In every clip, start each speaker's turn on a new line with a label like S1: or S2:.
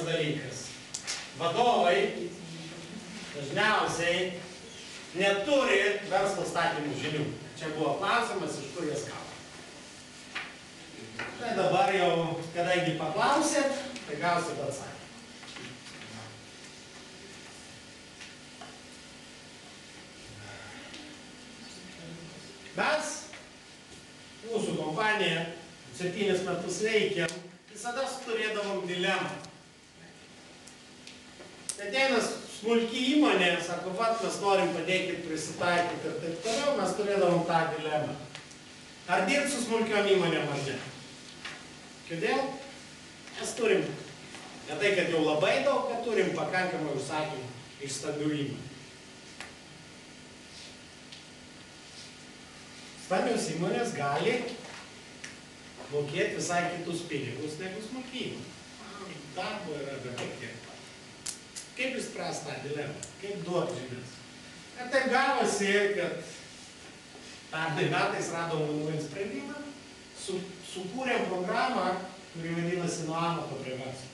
S1: dalykas. Vadovai dažniausiai neturi verslo statymų žinių. Čia buvo klausimas, iš kur jas gavo. Tai dabar jau, kadangi paklausėt, tai gausit atsakymą. Mes, mūsų kompanija, 7 metus veikiam, visada turėdavom dilemą. Ateina smulki įmonė, sako, vat, mes norim padėkit prisitaikyti ir taip toliau, mes turėdavom tą dilemą. Ar dirbti su smulkiom įmonėm ar ne? Kodėl? Mes turim, ne tai, kad jau labai daug, bet turim pakankamai užsakymų iš stambių įmonių. Stambios įmonės gali mokėti visai kitus pinigus negu smulki įmonė. Darbo yra beveik tiek pat. Kaip išspręsti tą dilemą? Kaip duoti žinias? Ir taip gavosi, kad pernai metais radom naujų sprendimą, sukūrėm programą, kuri vadinasi nuo amato prie verslo.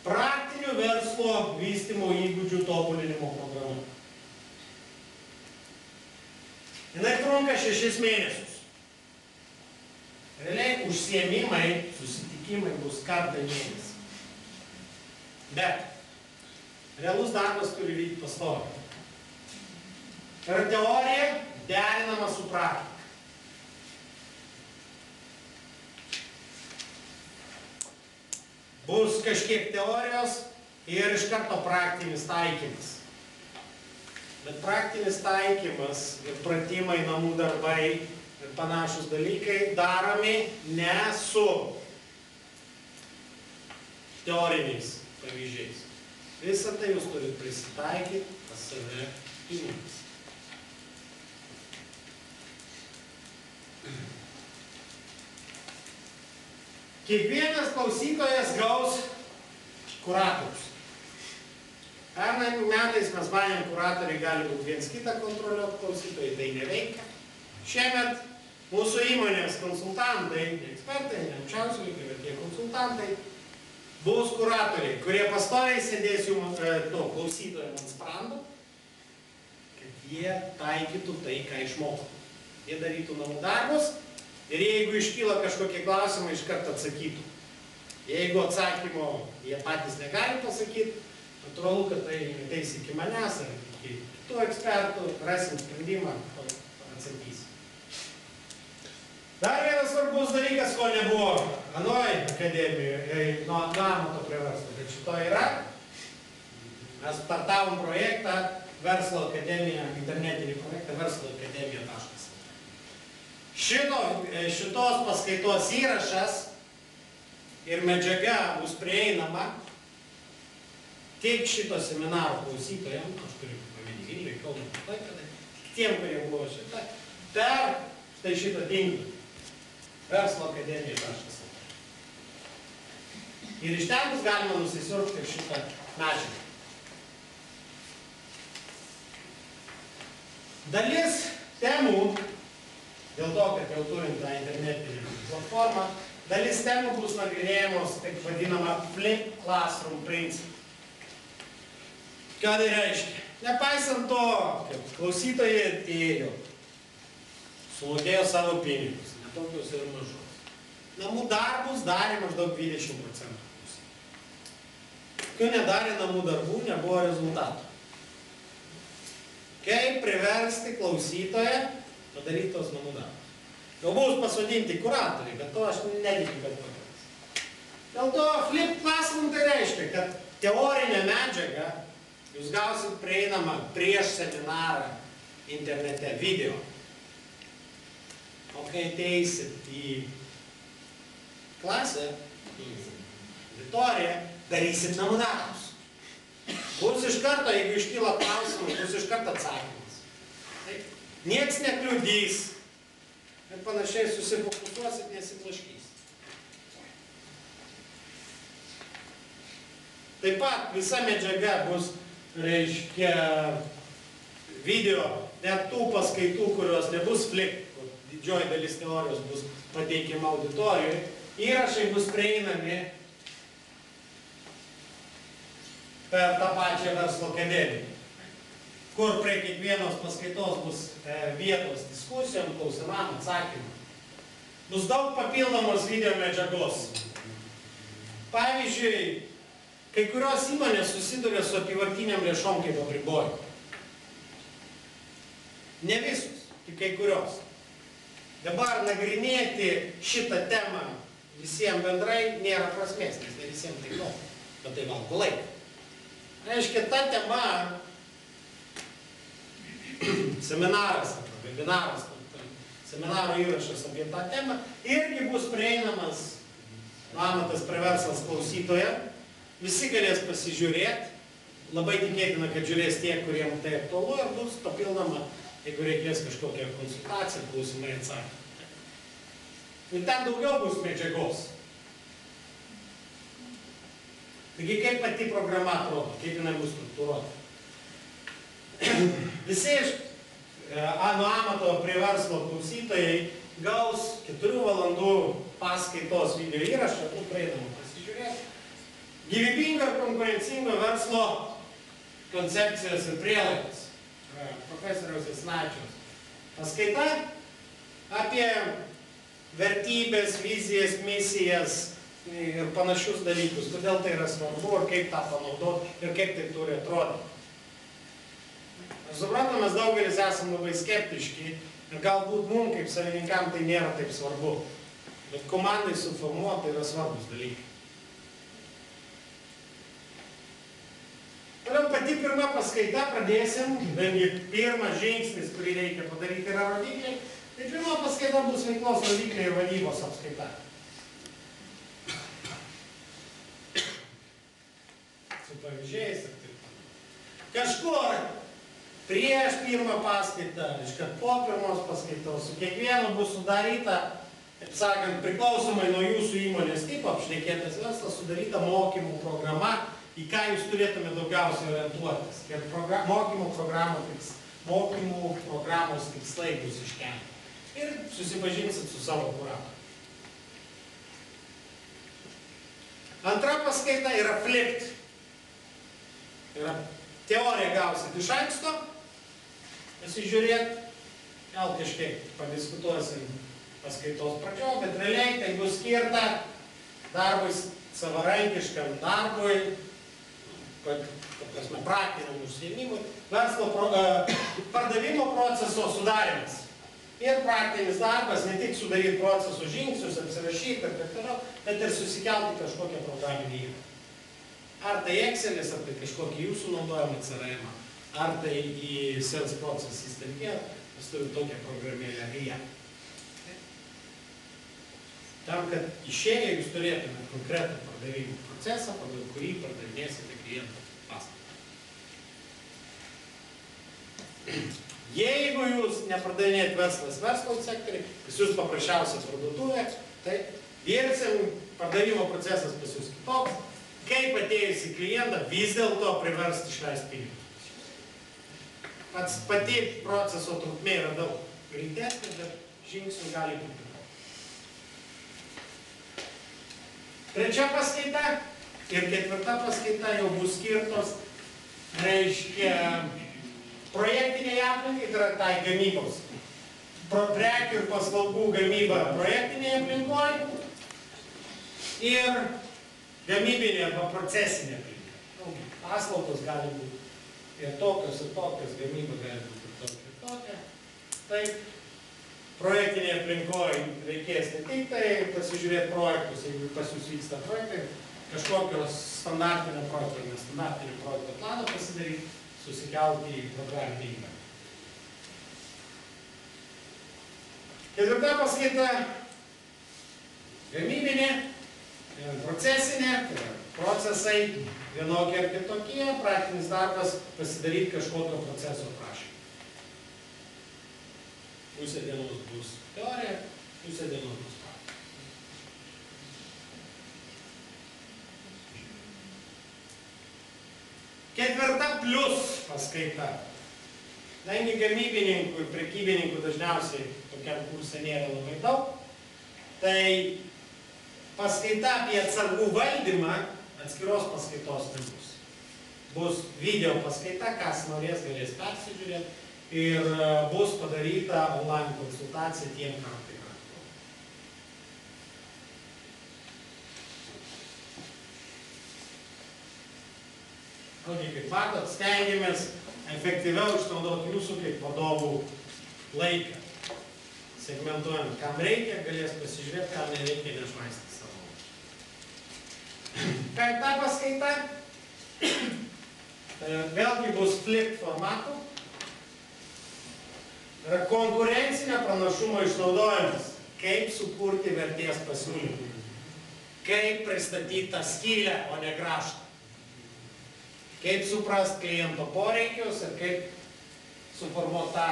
S1: Praktinių verslo vystymo įgūdžių tobulinimo programa. Jinai trunka 6 mėnesius. Realiai užsiėmimai, susitikimai bus kartą į mėnesį. Bet realus darbas turi vykti pastoviai. Ir teorija derinama su praktika. Bus kažkiek teorijos ir iš karto praktinis taikymas. Bet praktinis taikymas ir pratimai, namų darbai ir panašus dalykai daromi ne su teoriniais pavyzdžiais. Visą tai jūs turite prisitaikyti pas save įmonės. Kiekvienas klausytojas gaus kuratorius. Pernai metais mes manėm, kuratoriai gali būti viens kitą kontroliuoti, klausytojai tai neveikia. Šiemet mūsų įmonės konsultantai, ne ekspertai, ne aukščiausių lygių, bet tie konsultantai, bus kuratoriai, kurie pastoviai sėdės jums klausytojams ant sprando, kad jie taikytų tai, ką išmoktų. Jie darytų namų darbus ir jeigu iškyla kažkokie klausimai, iš karto atsakytų. Jeigu atsakymo jie patys negali pasakyti, natūralu, kad tai ateis iki manęs ar iki kitų ekspertų, rasim sprendimą, atsakysim. Dar vienas svarbus dalykas, ko nebuvo anoj akademijoje, nuo amato prie verslo, bet šito yra. Mes startavom projektą Verslo akademija, internetinį projektą versloakademija.lt. Šitos paskaitos įrašas ir medžiaga bus prieinama tik šito seminaro klausytojams, aš turiu paminį Vilniui, Kaunui, Klaipėdai, tiem, kurie buvo šitą, per štai šitą tinklą. Versloakademija.lt. Ir iš ten bus galima nusisiurbti šitą medžiagą. Dalis temų, dėl to, kad jau turim tą internetinį platformą, dalis temų bus nagrinėjamos taip vadinama flip classroom principu. Ką tai reiškia? Nepaisant to, kad klausytojai atėjo, sumokėjo savo pinigus, netokius ir mažus. Namų darbus darė maždaug 20%. Kai nedarė namų darbų, nebuvo rezultatų. Kaip priversti klausytoją padaryti tos namų darbus? Jau bus pasodinti kuratoriai, bet to aš netikiu, kad padarys. Dėl to flip classroom tai reiškia, kad teorinę medžiagą jūs gausit prieinamą prieš seminarą internete video. O kai ateisit į klasę, į auditoriją, darysit namų darbus. Bus iš karto, jeigu iškyla klausimai, bus iš karto atsakymas. Nieks nekliudys ir panašiai susifokusuosit, nesiblaškysit. Taip pat visa medžiaga bus, reiškia, video, net tų paskaitų, kurios nebus flip, didžioji dalis teorijos bus pateikiama auditorijoje, įrašai bus prieinami per tą pačią verslo akademiją, kur prie kiekvienos paskaitos bus vietos diskusijom, klausimam, atsakymam. Bus daug papildomos video medžiagos. Pavyzdžiui, kai kurios įmonės susiduria su apyvartiniam lėšom kaip apribojimu. Ne visus, tik kai kurios. Dabar nagrinėti šitą temą visiems bendrai nėra prasmės, nes ne visiems tai nori, bet tai valgo laiką. Reiškia, ta tema, seminaras arba webinaras, seminaro įrašas apie tą temą, irgi bus prieinamas Amatas prie verslas klausytoje. Visi galės pasižiūrėti, labai tikėtina, kad žiūrės tie, kuriems tai aktualu, ir bus papildoma, jeigu reikės kažkokią konsultaciją, klausimai atsakymai. Ir ten daugiau bus medžiagos. Taigi, kaip pati programa atrodo, kaip jinai bus struktūruota. Visi iš nuo Amato prie verslo klausytojai gaus 4 valandų paskaitos video įrašą, kur prieinama pasižiūrėti. Gyvybingo ir konkurencingo verslo koncepcijos ir prielaidos. Profesoriaus Jasnavičiaus paskaita apie vertybės, vizijas, misijas ir panašius dalykus. Kodėl tai yra svarbu ir kaip tą panaudoti ir kaip tai turi atrodyti. Aš suprantu, mes daugelis esam labai skeptiški ir galbūt mums kaip savininkam tai nėra taip svarbu. Bet komandai suformuoti yra svarbus dalykai. Toliau pati pirma paskaita pradėsim, kadangi pirmas žingsnis, kurį reikia padaryti, yra rodikliai. Tai pirma paskaita bus veiklos rodikliai ir vadybos apskaita. Su pavyzdžiais ir taip. Kažkur prieš pirmą paskaitą, iškart po pirmos paskaitos, su kiekvienu bus sudaryta, taip sakant, priklausomai nuo jūsų įmonės tipo, apšnekėtas verslas, sudaryta mokymų programa, į ką jūs turėtume daugiausiai orientuotis. Ir mokymų programos tikslai bus iškelti. Ir susipažinsit su savo kuratoriu. Antra paskaita yra flipt. Yra teoriją gausit iš anksto, pasižiūrėt, gal kažkiek padiskutuosim paskaitos pradžio, bet realiai tai bus skirta darbui, savarankiškam darbui, praktiniam užsiėmimui, verslo pardavimo proceso sudarimas. Ir praktinis darbas, ne tik sudaryti proceso žingsnius, apsirašyti ir taip toliau, bet ir susikelti kažkokią programinį įrankį. Ar tai Excelis, ar tai kažkokį jūsų naudojamą CRM, ar tai į Sales Process System, mes turime tokią programėlę RIA. Tam, kad išėję jūs turėtumėte konkretų pardavimų procesą, pagal kurį pardavinėsite klientų paslaugą. Jeigu jūs nepardavinėjate verslo sektoriai, pas jūs paprasčiausia parduotuvė, tai dirbsim, pardavimo procesas pas jūs kitoks. Kaip atėjus į klientą, vis dėlto priversti išleisti pinigus. Pati proceso trukmė yra daug greitesnė, bet žingsnių gali būti. Trečia paskaita ir ketvirta paskaita jau bus skirtos, reiškia, projektiniai aplinkai, tai yra tai gamybos. Prekių ir paslaugų gamyba projektiniai aplinkoje ir gamybinė arba procesinė aplinka. Paslaugos gali būti ir tokios, gamyba gali būti ir tokia, ir tokia. Taip, projektinėje aplinkoje reikės ne tik tai pasižiūrėti projektus, jeigu pas jūs vyksta projektai, kažkokios standartinio projekto ir nestandartinio projekto planą pasidaryti, susikelti į programinį įrangą. Ketvirta paskaita gamybinė, procesinė, procesai vienokie ar kitokie, praktinis darbas pasidaryti kažkokio proceso prašymą. Pusė dienos bus teorija, pusė dienos bus praktika. Ketvirta plius paskaita. Kadangi gamybininkų ir prekybininkų dažniausiai tokiam kurse nėra labai daug, tai paskaita apie atsargų valdymą atskiros paskaitos nebus. Bus video paskaita, kas norės galės persižiūrėti ir bus padaryta online konsultacija tiem, kam tai yra. Kaip matot, stengiamės efektyviau išnaudoti jūsų kaip vadovų laiką. Segmentuojant, kam reikia, galės pasižiūrėti, kam nereikia, nešvaistyti savo. Penkta paskaita. Vėlgi bus flip formatų. Yra konkurencinio pranašumo išnaudojimas. Kaip sukurti vertės pasiūlymą. Kaip pristatyti tą skylę, o ne kraštą. Kaip suprast kliento poreikius ir kaip suformuoti tą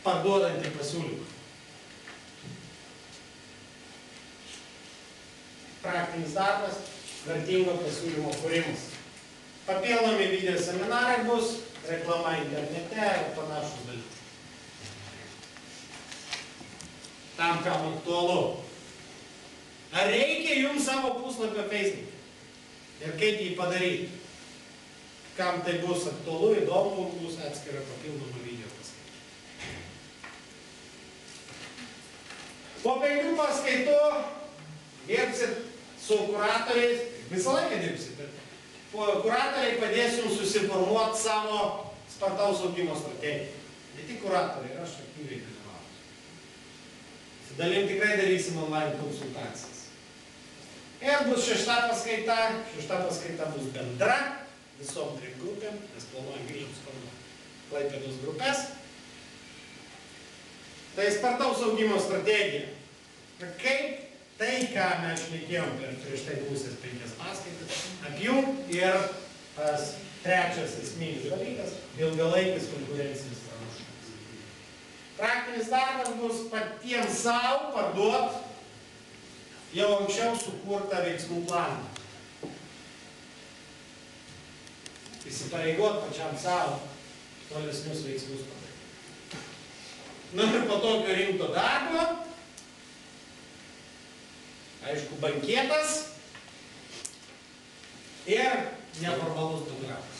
S1: parduodantį pasiūlymą. Praktinis darbas, vertingo pasiūlymo kūrimas. Papildomi video seminarai bus, reklama internete ir panašus dalykai. Tam, kam aktualu. Ar reikia jums savo puslapio Facebook? Ir kaip jį padaryti? Kam tai bus aktualu, įdomu, bus atskira papildoma video paskaita. Po 5 paskaitų dirbsit su kuratoriais, visą laiką dirbsit, bet kuratoriai padės jums susiformuoti savo spartaus augimo strategiją. Ne tik kuratoriai, aš aktyviai dalyvauju. Dalim tikrai darysim online konsultacijas. Ir bus 6 paskaita, 6 paskaita bus bendra. Visom 3 grupėm, nes planuojam Vilniaus Kauno Klaipėdos grupės. Tai spartaus augimo strategija. Kaip tai, ką mes šnekėjom prieš tai buvusias 5 paskaitas, apjungt ir tas trečias esminis dalykas – ilgalaikis konkurencinis pranašumas. Praktinis darbas bus patiems savo parduoti jau anksčiau sukurtą veiksmų planą. Įsipareigot pačiam savo tolesnius veiksmus padaryti. Na ir po tokio rimto darbo, aišku, banketas ir neformalus bendravimas.